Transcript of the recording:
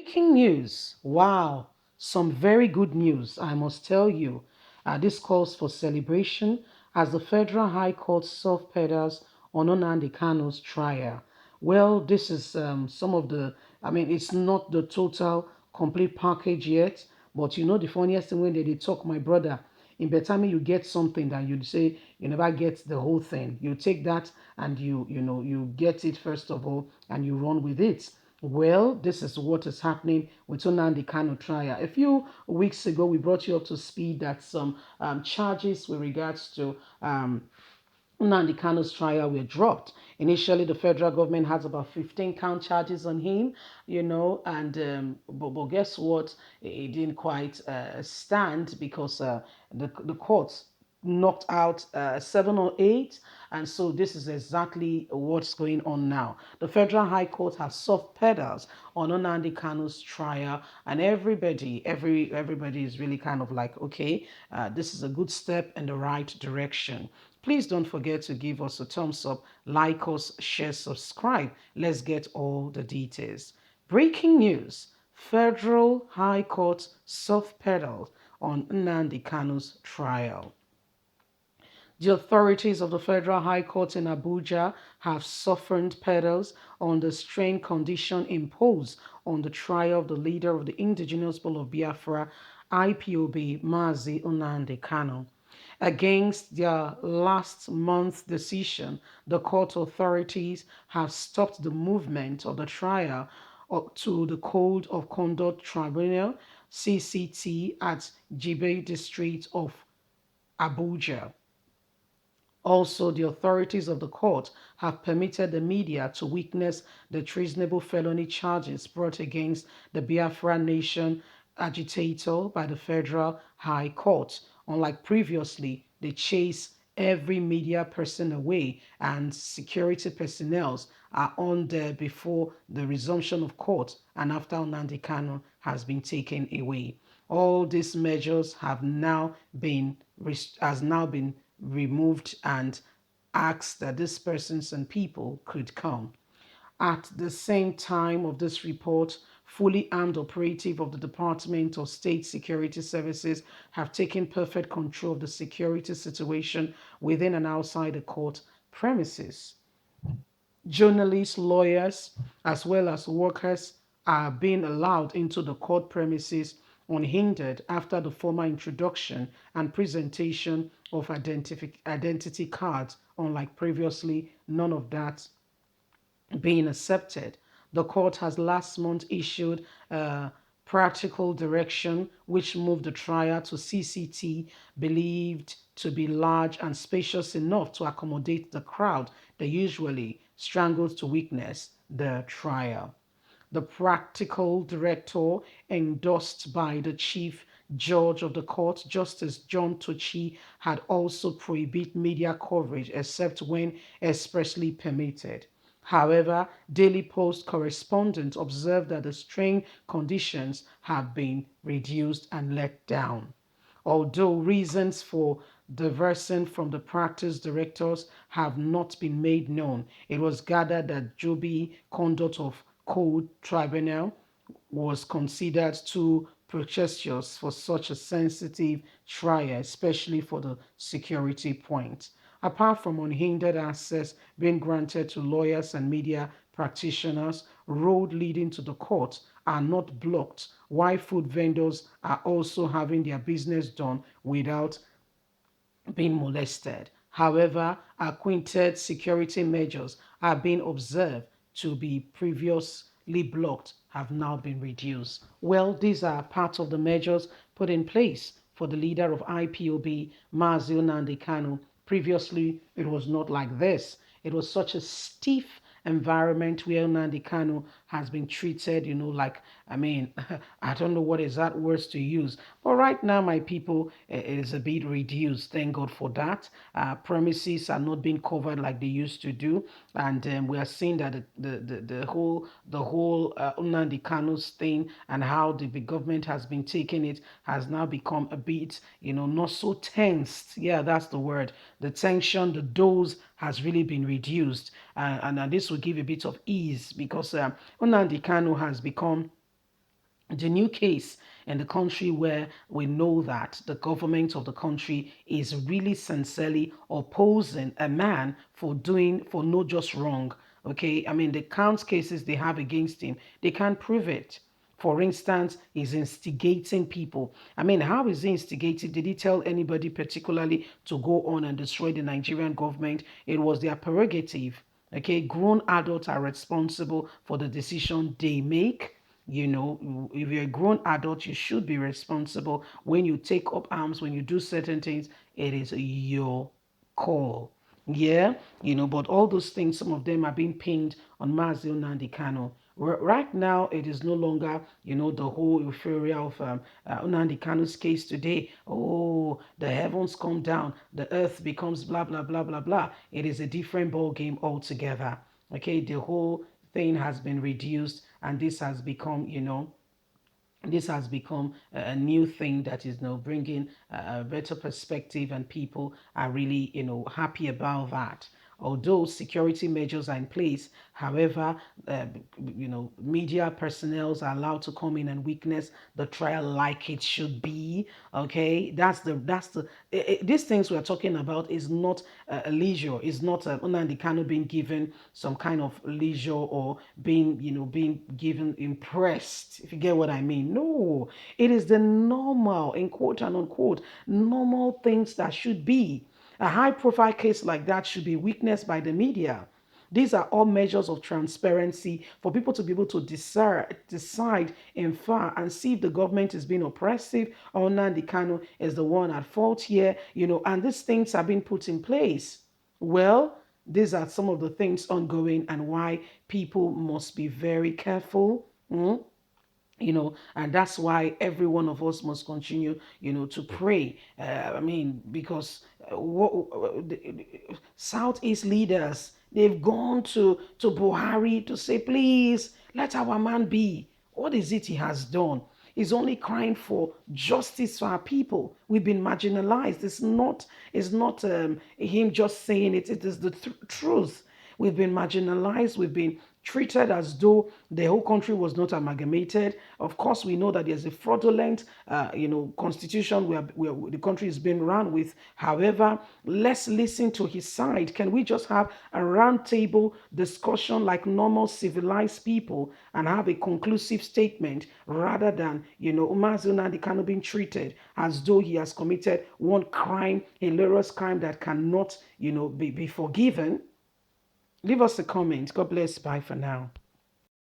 Breaking news. Wow, some very good news, I must tell you. This calls for celebration as the Federal High Court soft pedals on Nnamdi Kanu's trial. Well, this is some of the, it's not the total complete package yet, but you know, the funniest thing when they talk, my brother, in better me you get something that you'd say you never get the whole thing. You take that and you get it first of all and you run with it. Well, this is what is happening with Nnamdi Kanu trial. A few weeks ago, we brought you up to speed that some charges with regards to Nnamdi Kanu's trial were dropped. Initially, the federal government has about 15 count charges on him, and but guess what? It didn't quite stand because the courts knocked out 7 or 8, and so this is exactly what's going on now. The Federal High Court has soft pedals on Nnamdi Kanu's trial, and everybody is really kind of like, okay, this is a good step in the right direction. Please don't forget to give us a thumbs up, like us, share, subscribe. Let's get all the details. Breaking news: Federal High Court soft pedals on Nnamdi Kanu's trial. The authorities of the Federal High Court in Abuja have softened pedals on the strained condition imposed on the trial of the leader of the Indigenous People of Biafra, IPOB, Mazi Nnamdi Kanu. Against their last month's decision, the court authorities have stopped the movement of the trial up to the Code of Conduct Tribunal, CCT, at Jibe District of Abuja. Also, the authorities of the court have permitted the media to witness the treasonable felony charges brought against the Biafra Nation agitator by the Federal High Court. Unlike previously, they chase every media person away and security personnel are on there before the resumption of court and after Nnamdi Kanu has been taken away. All these measures has now been removed and asked that these persons and people could come. At the same time of this report, fully armed operative of the Department of State Security Services have taken perfect control of the security situation within and outside the court premises. Journalists, lawyers, as well as workers are being allowed into the court premises unhindered after the formal introduction and presentation of identity cards. Unlike previously, none of that being accepted. The court has last month issued a practical direction which moved the trial to CCT, believed to be large and spacious enough to accommodate the crowd that usually strangles to witness the trial. The practical director, endorsed by the chief judge of the court, Justice John Tucci, had also prohibited media coverage except when expressly permitted. However, Daily Post correspondents observed that the strained conditions have been reduced and let down. Although reasons for diversion from the practice directors have not been made known, it was gathered that Joby conduct of Code Tribunal was considered too precocious for such a sensitive trial, especially for the security point. Apart from unhindered access being granted to lawyers and media practitioners, roads leading to the court are not blocked, while food vendors are also having their business done without being molested. However, acquainted security measures are being observed to be previously blocked have now been reduced. Well, these are part of the measures put in place for the leader of IPOB, Mazi Nnamdi Kanu. Previously, it was not like this. It was such a stiff environment where Nnamdi Kanu has been treated, like, I don't know what exact words to use. But right now, my people, it is a bit reduced. Thank God for that. Premises are not being covered like they used to do. And we are seeing that the whole Nnamdi Kanu's thing and how the government has been taking it has now become a bit, not so tensed. Yeah, that's the word. The tension, the dose has really been reduced. And this will give a bit of ease because Nnamdi Kanu has become the new case in the country where we know that the government of the country is really sincerely opposing a man for no just wrong. Okay, I mean the count cases they have against him, they can't prove it. For instance, he's instigating people. I mean, how is he instigating? Did he tell anybody particularly to go on and destroy the Nigerian government? It was their prerogative. Okay, grown adults are responsible for the decision they make. If you're a grown adult, you should be responsible. When you take up arms, when you do certain things, it is your call. Yeah, but all those things, some of them are being pinned on Mazio Nnamdi Kanu. Right now, it is no longer, the whole euphoria of Nnamdi Kanu's case today. Oh, the heavens come down, the earth becomes blah, blah, blah, blah, blah. It is a different ball game altogether. Okay, the whole thing has been reduced, and this has become a new thing that is now bringing a better perspective, and people are really happy about that. Although security measures are in place, however, uh, media personnel are allowed to come in and witness the trial like it should be. Okay, these things we're talking about is not a leisure. It's not Nnamdi Kanu being given some kind of leisure, or being given impressed, if you get what I mean. No, it is the normal, in quote and unquote, normal things that should be. A high profile case like that should be witnessed by the media. These are all measures of transparency for people to be able to decide in far and see if the government is being oppressive, or Nnamdi Kanu is the one at fault here, and these things are being put in place. Well, these are some of the things ongoing, and why people must be very careful. And that's why every one of us must continue to pray. I mean, because Southeast leaders, they've gone to Buhari to say, please let our man be. What is it he has done? He's only crying for justice for our people. We've been marginalized. It's not him just saying it. It is the truth. We've been marginalized. We've been treated as though the whole country was not amalgamated. Of course, we know that there's a fraudulent, constitution where the country is being run with. However, let's listen to his side. Can we just have a roundtable discussion like normal civilized people and have a conclusive statement, rather than, Mazi Nnamdi Kanu being treated as though he has committed one crime, hilarious crime that cannot, be forgiven? Leave us a comment. God bless. Bye for now.